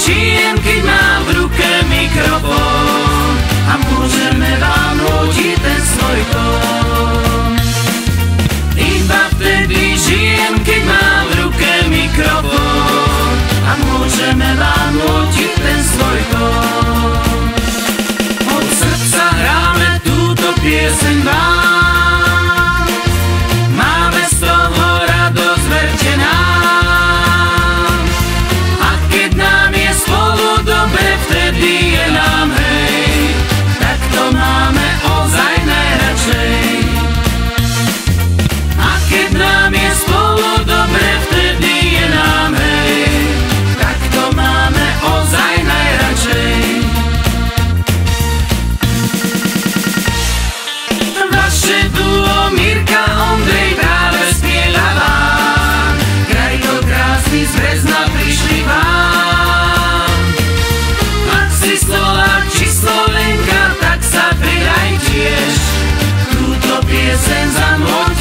žijem, keď mám v ruke mikrofón a môžeme vám nutiť ten svoj tón. Iba vtedy žijem, keď mám v ruke mikrofón a môžeme vám nutiť ten svoj tón. Od srdca hráme túto pieseň vám, máme z toho radosť, verte nám. A keď nám je spolu dobre, vtedy je nám hej, tak to máme ozaj najradšej. A keď nám je spolu dobre, vtedy je nám hej, tak to máme ozaj najradšej. Vaše duo Mirka, Ondrej práve spieva vám, krajko krásny z Brezna prišli vám. Ak si Slovák či Slovenka, tak sa pridaj tiež, túto pieseň za môj